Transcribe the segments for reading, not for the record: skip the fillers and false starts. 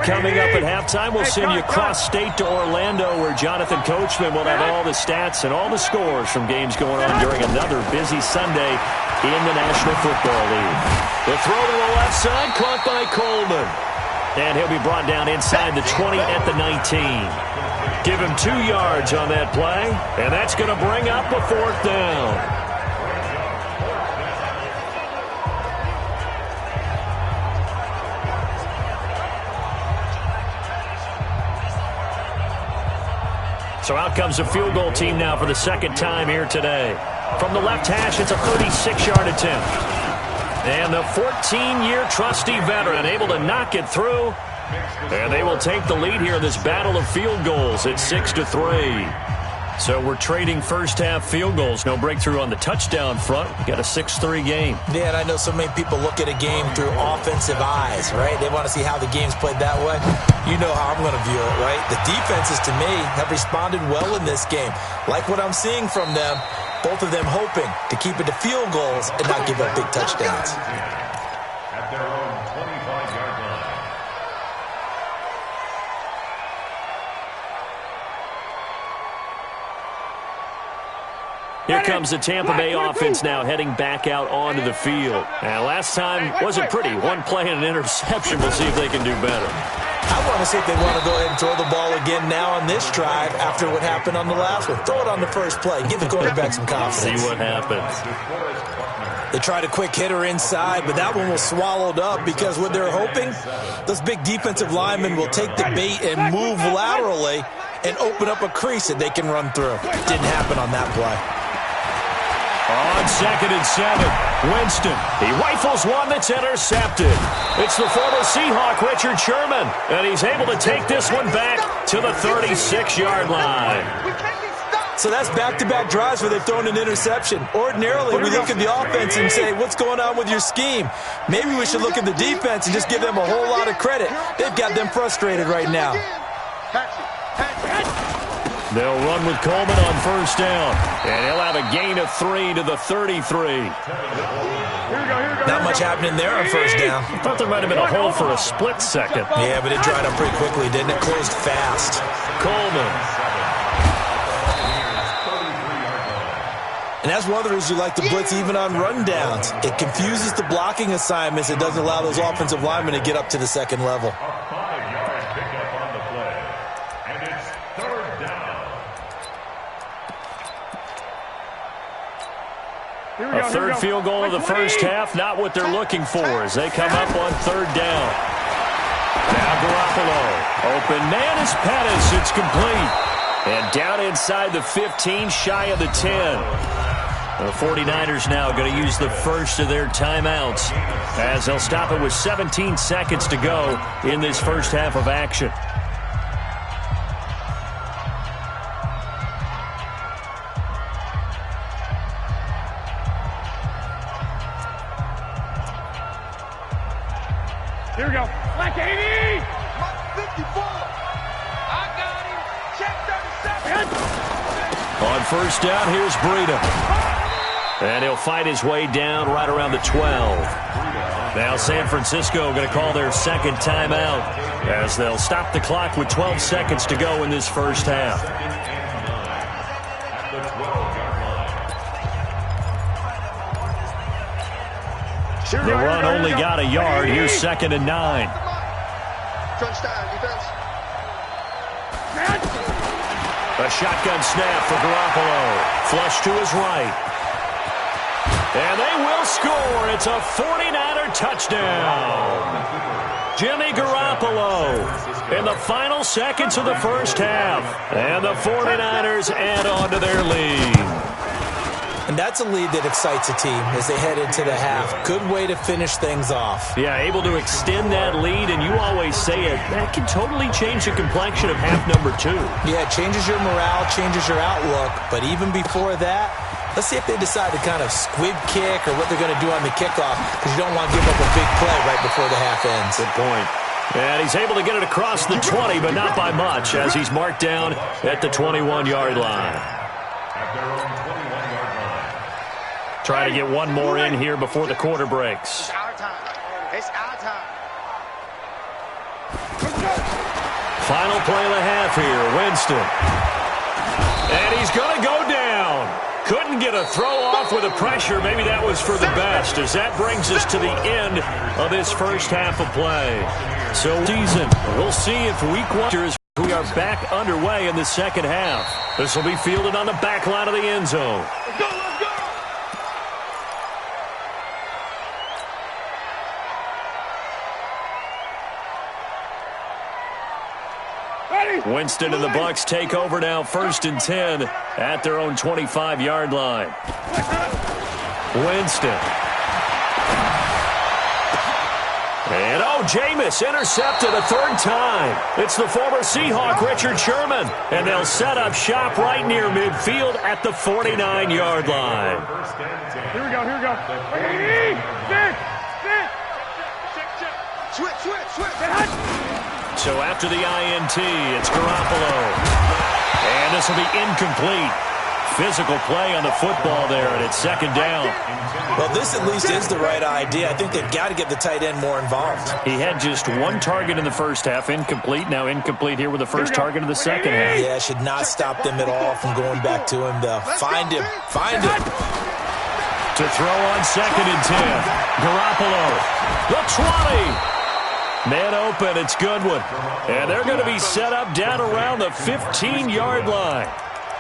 coming up at halftime. We'll send you cross-state to Orlando, where Jonathan Coachman will have all the stats and all the scores from games going on during another busy Sunday in the National Football League. The throw to the left side, caught by Coleman. And he'll be brought down inside the 20 at the 19. Give him 2 yards on that play, and that's going to bring up a 4th down. So out comes the field goal team now for the second time here today. From the left hash, it's a 36-yard attempt. And the 14-year trusty veteran able to knock it through. And they will take the lead here in this battle of field goals at 6-3. So we're trading first-half field goals. No breakthrough on the touchdown front. We got a 6-3 game. Yeah, and I know so many people look at a game through offensive eyes, right? They want to see how the game's played that way. You know how I'm going to view it, right? The defenses, to me, have responded well in this game. Like what I'm seeing from them, both of them hoping to keep it to field goals and not give up big touchdowns. At their own 25-yard line. Here comes the Tampa Bay offense now heading back out onto the field. Now, last time wasn't pretty. One play and an interception. We'll see if they can do better. I want to see if they want to go ahead and throw the ball again now on this drive after what happened on the last one. Throw it on the first play. Give the quarterback some confidence. See what happens. They tried a quick hitter inside, but that one was swallowed up because what they're hoping, those big defensive linemen will take the bait and move laterally and open up a crease that they can run through. Didn't happen on that play. On 2nd and 7, Winston. He rifles one that's intercepted. It's the former Seahawk, Richard Sherman, and he's able to take this one back to the 36-yard line. So that's back-to-back drives where they've thrown an interception. Ordinarily, we look at the offense and say, what's going on with your scheme? Maybe we should look at the defense and just give them a whole lot of credit. They've got them frustrated right now. They'll run with Coleman on first down, and he'll have a gain of 3 to the 33. Not much happening there on first down. I thought there might have been a hole for a split second. Yeah, but it dried up pretty quickly, didn't it? Closed fast. Coleman. And that's one of the reasons you like to blitz even on rundowns. It confuses the blocking assignments. It doesn't allow those offensive linemen to get up to the second level. A third field goal of the first half, not what they're looking for as they come up on 3rd down. Now Garoppolo. Open man is Pettis. It's complete. And down inside the 15, shy of the 10. The 49ers now going to use the first of their timeouts as they'll stop it with 17 seconds to go in this first half of action. Here we go. Black 80. 54. I got him. Check 37. On first down, here's Breida. And he'll fight his way down right around the 12. Now San Francisco going to call their second timeout as they'll stop the clock with 12 seconds to go in this first half. The run only got a yard. Here's 2nd and 9. A shotgun snap for Garoppolo. Flush to his right. And they will score. It's a 49er touchdown. Jimmy Garoppolo in the final seconds of the first half. And the 49ers add on to their lead. And that's a lead that excites a team as they head into the half. Good way to finish things off. Yeah, able to extend that lead, and you always say it, that can totally change the complexion of half number 2. Yeah, it changes your morale, changes your outlook. But even before that, let's see if they decide to kind of squib kick or what they're going to do on the kickoff, because you don't want to give up a big play right before the half ends. Good point. And he's able to get it across the 20, but not by much, as he's marked down at the 21-yard line. Trying to get one more in here before the quarter breaks. It's our time. It's our time. Final play of the half here, Winston. And he's going to go down. Couldn't get a throw off with the pressure. Maybe that was for the best, as that brings us to the end of this first half of play. So season, we'll see if week one, we are back underway in the second half. This will be fielded on the back line of the end zone. Let's go, let's go! Winston and the Bucs take over now, 1st and 10 at their own 25-yard line. Winston. And Jameis intercepted a 3rd time. It's the former Seahawk, Richard Sherman. And they'll set up shop right near midfield at the 49-yard line. Here we go, here we go. Switch. So after the INT, it's Garoppolo. And this will be incomplete. Physical play on the football there, and it's 2nd down. Well, this at least is the right idea. I think they've got to get the tight end more involved. He had just 1 target in the first half, incomplete. Now incomplete here with the first target of the second half. Yeah, should not stop them at all from going back to him, though. Find him. To throw on 2nd and 10. Garoppolo. The 20. Man open, it's Goodwin. And they're going to be set up down around the 15-yard line.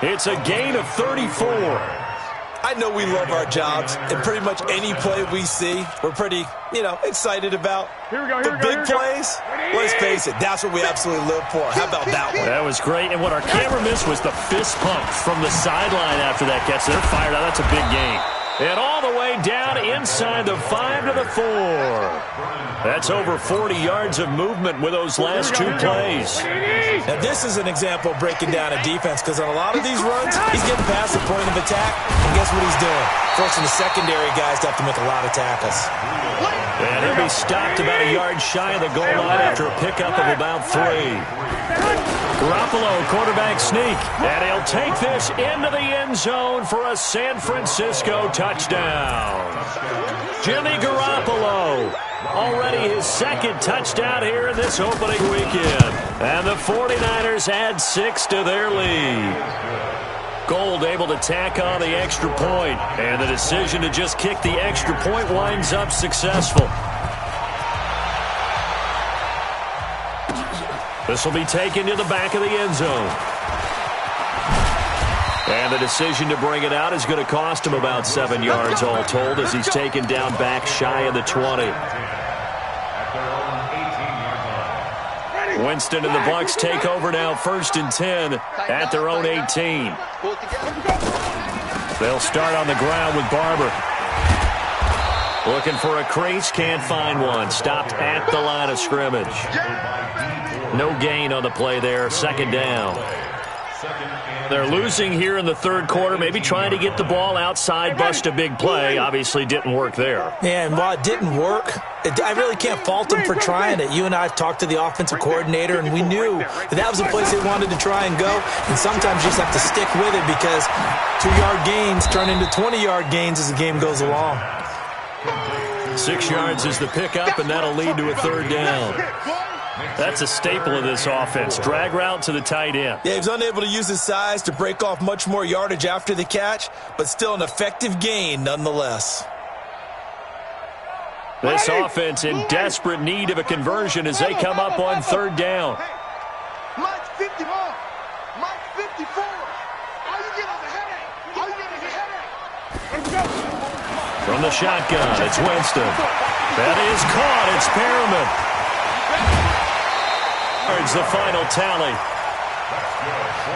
It's a gain of 34. I know we love our jobs, and pretty much any play we see, we're pretty, excited about. Here we go, the big plays, let's face it, that's what we absolutely live for. How about that one? That was great, and what our camera missed was the fist pump from the sideline after that catch. They're fired out. That's a big gain. And all the way down inside the 5 to the 4. That's over 40 yards of movement with those last 2 plays. Now, this is an example of breaking down a defense, because on a lot of these runs, he's getting past the point of attack, and guess what he's doing? Forcing the secondary guys to have to make a lot of tackles. And he'll be stopped about a yard shy of the goal line after a pickup of about 3. Garoppolo, quarterback sneak, and he'll take this into the end zone for a San Francisco touchdown. Jimmy Garoppolo, already his 2nd touchdown here in this opening weekend. And the 49ers add 6 to their lead. Gold able to tack on the extra point, and the decision to just kick the extra point winds up successful. This will be taken to the back of the end zone. And the decision to bring it out is going to cost him about 7 yards all told, as he's taken down back shy of the 20. Winston and the Bucs take over now, 1st and 10 at their own 18. They'll start on the ground with Barber. Looking for a crease, can't find one. Stopped at the line of scrimmage. No gain on the play there, 2nd down. They're losing here in the 3rd quarter, maybe trying to get the ball outside, bust a big play. Obviously didn't work there. Yeah, and while it didn't work, I really can't fault them for trying it. You and I have talked to the offensive coordinator, and we knew that was the place they wanted to try and go. And sometimes you just have to stick with it, because 2-yard gains turn into 20-yard gains as the game goes along. 6 yards is the pickup, and that'll lead to a 3rd down. That's a staple of this offense. Drag route to the tight end. Yeah, he was unable to use his size to break off much more yardage after the catch, but still an effective gain nonetheless. This offense in desperate need of a conversion as they come up on 3rd down. Mike's 50 more. Mike's 54. All you get is a headache. All you get is a headache. Let's go. From the shotgun, it's Winston. That is caught. It's Perriman. The final tally.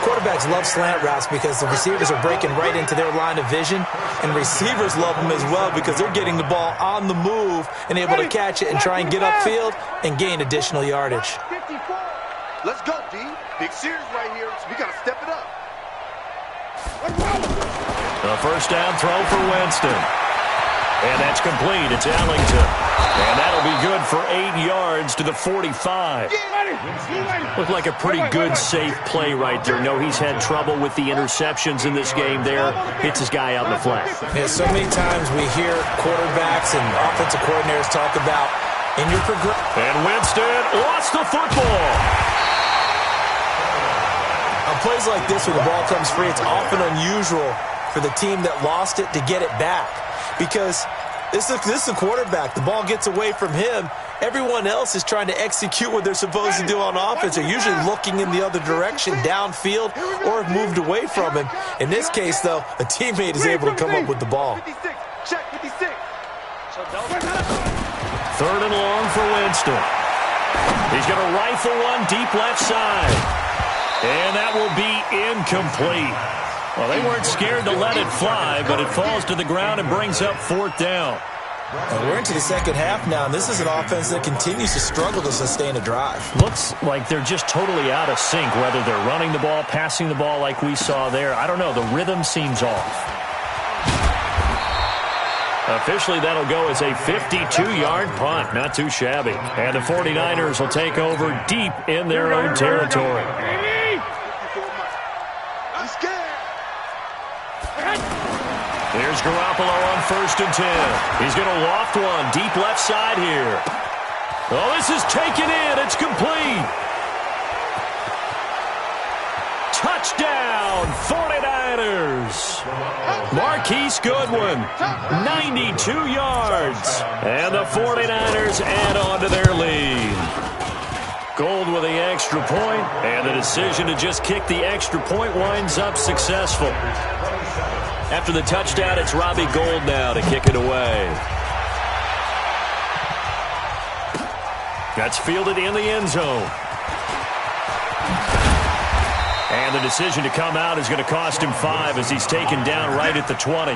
Quarterbacks love slant routes because the receivers are breaking right into their line of vision, and receivers love them as well because they're getting the ball on the move and able to catch it and try and get upfield and gain additional yardage. Let's go, D. Big series right here, so we got to step it up. The 1st down throw for Winston. And that's complete. It's Ellington. And that'll be good for 8 yards to the 45. Looked like a pretty good, safe play right there. No, he's had trouble with the interceptions in this game there. Hits his guy out in the flat. Yeah, so many times we hear quarterbacks and offensive coordinators talk about in your progression. And Winston lost the football. plays like this when the ball comes free, it's often unusual for the team that lost it to get it back. Because this is the quarterback. The ball gets away from him. Everyone else is trying to execute what they're supposed to do on offense. They're usually looking in the other direction, downfield, or have moved away from him. In this case, though, a teammate is able to come up with the ball. Third and long for Winston. He's going to rifle one deep left side. And that will be incomplete. Well, they weren't scared to let it fly, but it falls to the ground and brings up fourth down. And we're into the second half now, and this is an offense that continues to struggle to sustain a drive. Looks like they're just totally out of sync, whether they're running the ball, passing the ball like we saw there. I don't know. The rhythm seems off. Officially, that'll go as a 52-yard punt. Not too shabby. And the 49ers will take over deep in their own territory. Here's Garoppolo on 1st and 10. He's going to loft one deep left side here. Oh, this is taken in. It's complete. Touchdown, 49ers. Marquise Goodwin, 92 yards. And the 49ers add on to their lead. Gold with the extra point, and the decision to just kick the extra point winds up successful. After the touchdown, it's Robbie Gould now to kick it away. That's fielded in the end zone. And the decision to come out is going to cost him 5 as he's taken down right at the 20.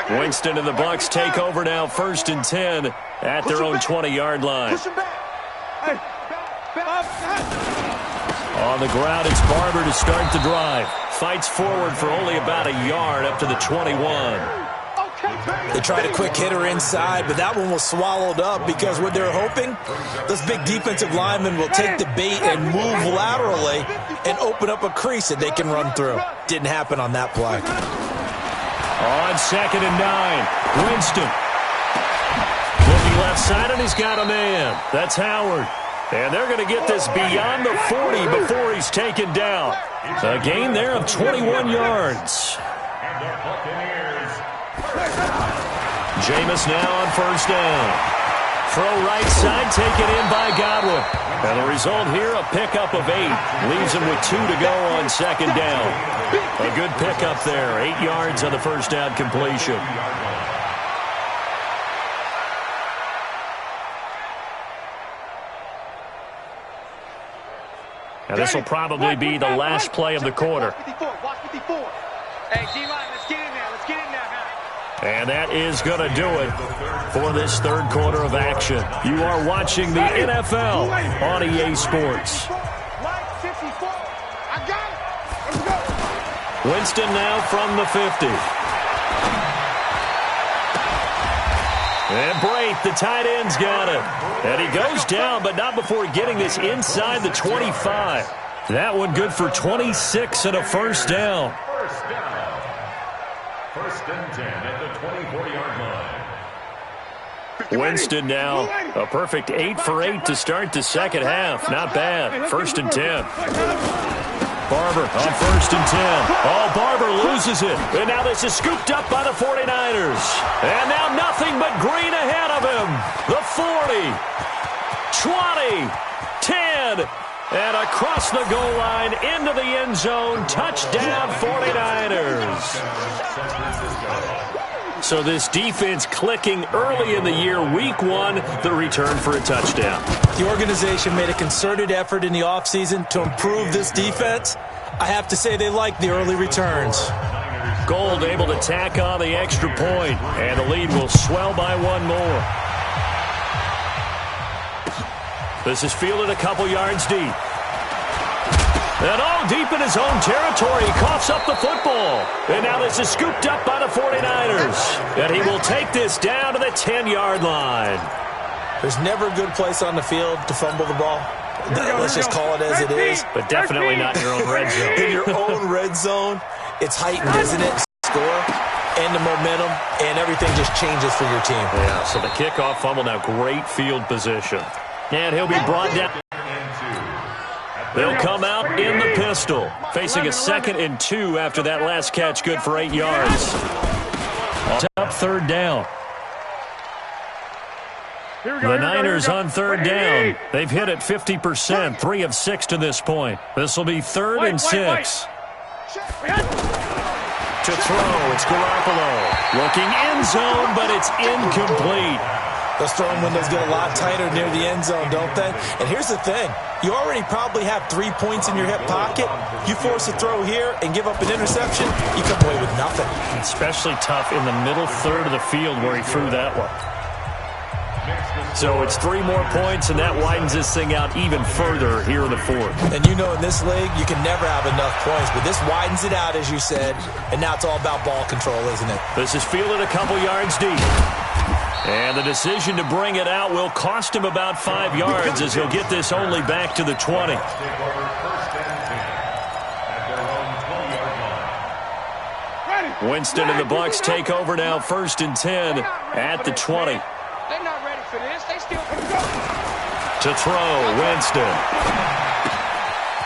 Winston and the Bucs take over now 1st and 10 at their own 20-yard line. On the ground, it's Barber to start the drive. Fights forward for only about a yard up to the 21. They tried a quick hitter inside, but that one was swallowed up because what they're hoping, those big defensive linemen will take the bait and move laterally and open up a crease that they can run through. Didn't happen on that play. On 2nd and 9, Winston. Looking left side, and he's got a man. That's Howard. And they're going to get this beyond the 40 before he's taken down. A gain there of 21 yards. Jameis now on 1st down. Throw right side, taken in by Godwin. And the result here, a pickup of 8. Leaves him with 2 to go on 2nd down. A good pickup there. 8 yards on the 1st down completion. And this will probably be the last play of the quarter. Hey, D-line, let's get in there. Let's get in there, man. And that is going to do it for this 3rd quarter of action. You are watching the NFL on EA Sports. Winston now from the 50. And Brate, the tight end's got it. And he goes down, but not before getting this inside the 25. That one good for 26 and a 1st down. 1st and 10 at the 24-yard line. Winston now a perfect 8 for 8 to start the second half. Not bad. 1st and 10. Barber on 1st and 10. Oh, Barber loses it. And now this is scooped up by the 49ers. And now nothing but green ahead of him. The 40, 20, 10, and across the goal line into the end zone. Touchdown 49ers. So this defense clicking early in the year, week 1, the return for a touchdown. The organization made a concerted effort in the offseason to improve this defense. I have to say they like the early returns. Gould able to tack on the extra point, and the lead will swell by 1 more. This is fielded a couple yards deep. And deep in his own territory, he coughs up the football. And now this is scooped up by the 49ers. And he will take this down to the 10-yard line. There's never a good place on the field to fumble the ball. Let's just call it as it is. But definitely not in your own red zone. In your own red zone, it's heightened, isn't it? score and the momentum, and everything just changes for your team. Yeah, so the kickoff fumble, now great field position. And he'll be brought down. They'll come out in the pistol, facing a 2nd and 2 after that last catch, good for 8 yards. Up 3rd down. The Niners on 3rd down. They've hit it 50%, 3 of 6 to this point. This will be 3rd and 6. To throw, it's Garoppolo. Looking end zone, but it's incomplete. Those throwing windows get a lot tighter near the end zone, don't they? And here's the thing. You already probably have 3 points in your hip pocket. You force a throw here and give up an interception, you come away with nothing. Especially tough in the middle third of the field where he threw that one. So it's 3 more points, and that widens this thing out even further here in the 4th. And you know in this league, you can never have enough points, but this widens it out, as you said, and now it's all about ball control, isn't it? This is fielded a couple yards deep. And the decision to bring it out will cost him about 5 yards as he'll get this only back to the 20. Winston and the Bucs take over now, 1st and 10 at the 20. They're not ready for this. They still To throw, Winston.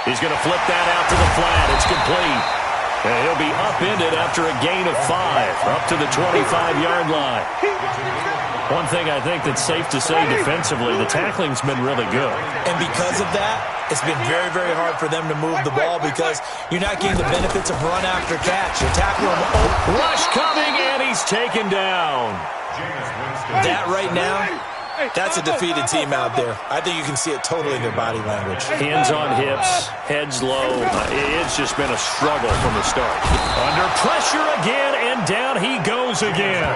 He's going to flip that out to the flat. It's complete. And he'll be upended after a gain of 5, up to the 25-yard line. One thing I think that's safe to say defensively, the tackling's been really good. And because of that, it's been very, very hard for them to move the ball because you're not getting the benefits of run after catch. You're tackling them. Oh, rush coming, and he's taken down. That right now, that's a defeated team out there. I think you can see it totally in their body language. Hands on hips, heads low. It's just been a struggle from the start. Under pressure again, and down he goes again.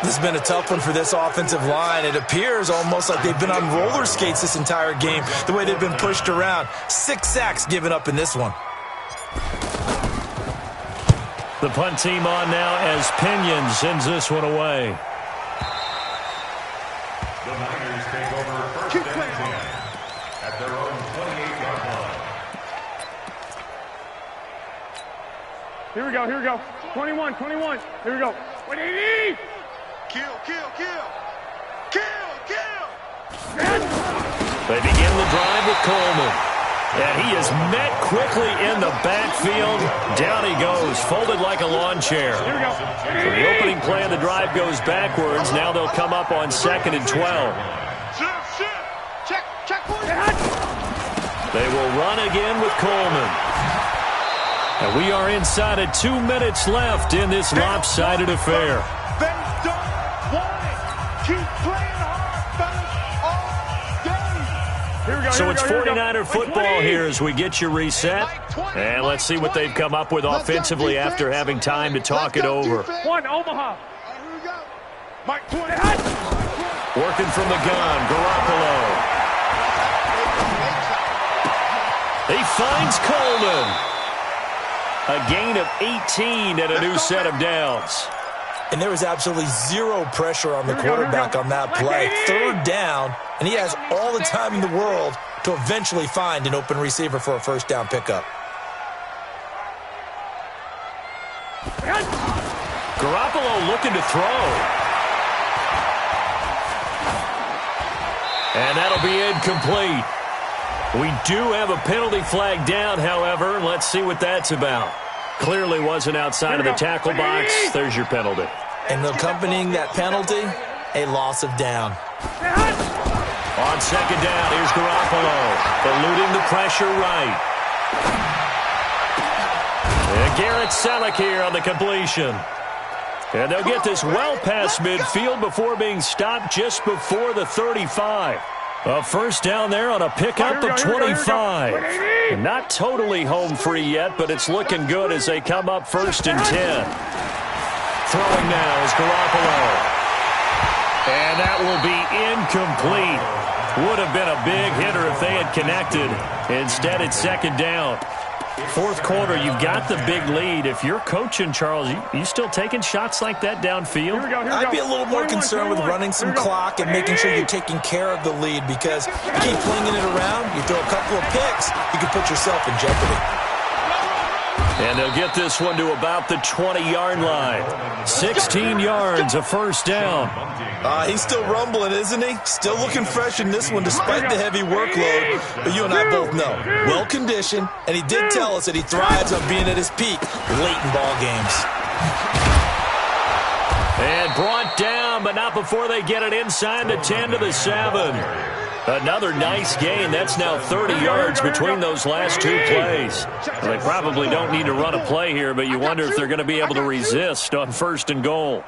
This has been a tough one for this offensive line. It appears almost like they've been on roller skates this entire game, the way they've been pushed around. 6 sacks given up in this one. The punt team on now as Pinion sends this one away. The Niners take over 1st and 10 at their own 28-yard line. Here we go, here we go. 21, 21. Here we go. 180! Kill, kill, kill. Kill, kill. They begin the drive with Coleman. And he is met quickly in the backfield. Down he goes, folded like a lawn chair. Here we go. So the opening play of the drive goes backwards. Now they'll come up on 2nd and 12. Check, check. They will run again with Coleman. And we are inside of 2 minutes left in this lopsided affair. They don't want it. Keep playing hard, fellas, all day. Here we go. So it's 49er football here as we get you reset. And let's see what they've come up with offensively after having time to talk it over. One, Omaha. Here we go. Mike 20. Working from the gun, Garoppolo. He finds Coleman. A gain of 18 and a new set of downs. And there was absolutely zero pressure on the quarterback on that play. 3rd down, and he has all the time in the world to eventually find an open receiver for a 1st down pickup. Garoppolo looking to throw. And that'll be incomplete. We do have a penalty flag down, however. Let's see what that's about. Clearly wasn't outside of the tackle box. There's your penalty. And accompanying that penalty, a loss of down. On 2nd down, here's Garoppolo. Eluding the pressure right. And Garrett Selleck here on the completion. And they'll get this well past midfield before being stopped just before the 35. A 1st down there on a pickup of 25. And not totally home free yet, but it's looking good as they come up 1st and 10. Throwing now is Garoppolo. And that will be incomplete. Would have been a big hitter if they had connected. Instead, it's 2nd down. 4th quarter, you've got the big lead. If you're coaching, Charles, you still taking shots like that downfield? I'd be a little more concerned with running some clock and making sure you're taking care of the lead because you keep flinging it around, you throw a couple of picks, you can put yourself in jeopardy. And they'll get this one to about the 20-yard line. 16 yards, a first down. He's still rumbling, isn't he? Still looking fresh in this one despite the heavy workload. But you and I both know, well-conditioned, and he did tell us that he thrives on being at his peak late in ball games. And brought down, but not before they get it inside the 10 to the 7. Another nice gain. That's now 30 yards between those last two plays. Well, they probably don't need to run a play here, but you wonder if they're going to be able to resist on 1st and goal.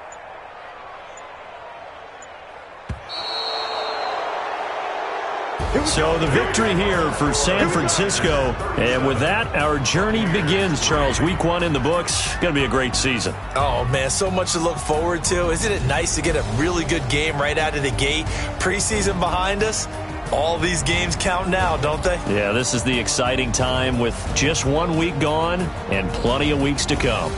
So the victory here for San Francisco. And with that, our journey begins, Charles. Week 1 in the books. Going to be a great season. Oh, man, so much to look forward to. Isn't it nice to get a really good game right out of the gate? Preseason behind us. All these games count now, don't they? Yeah, this is the exciting time with just 1 week gone and plenty of weeks to come.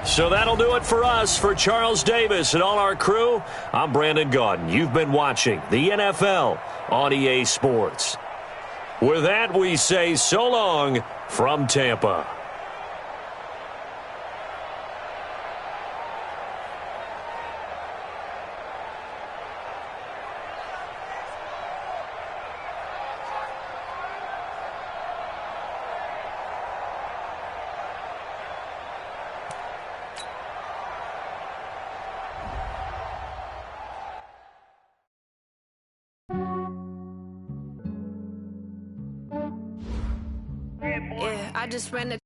So that'll do it for us. For Charles Davis and all our crew, I'm Brandon Gaudin. You've been watching the NFL on EA Sports. With that, we say so long from Tampa. I just ran the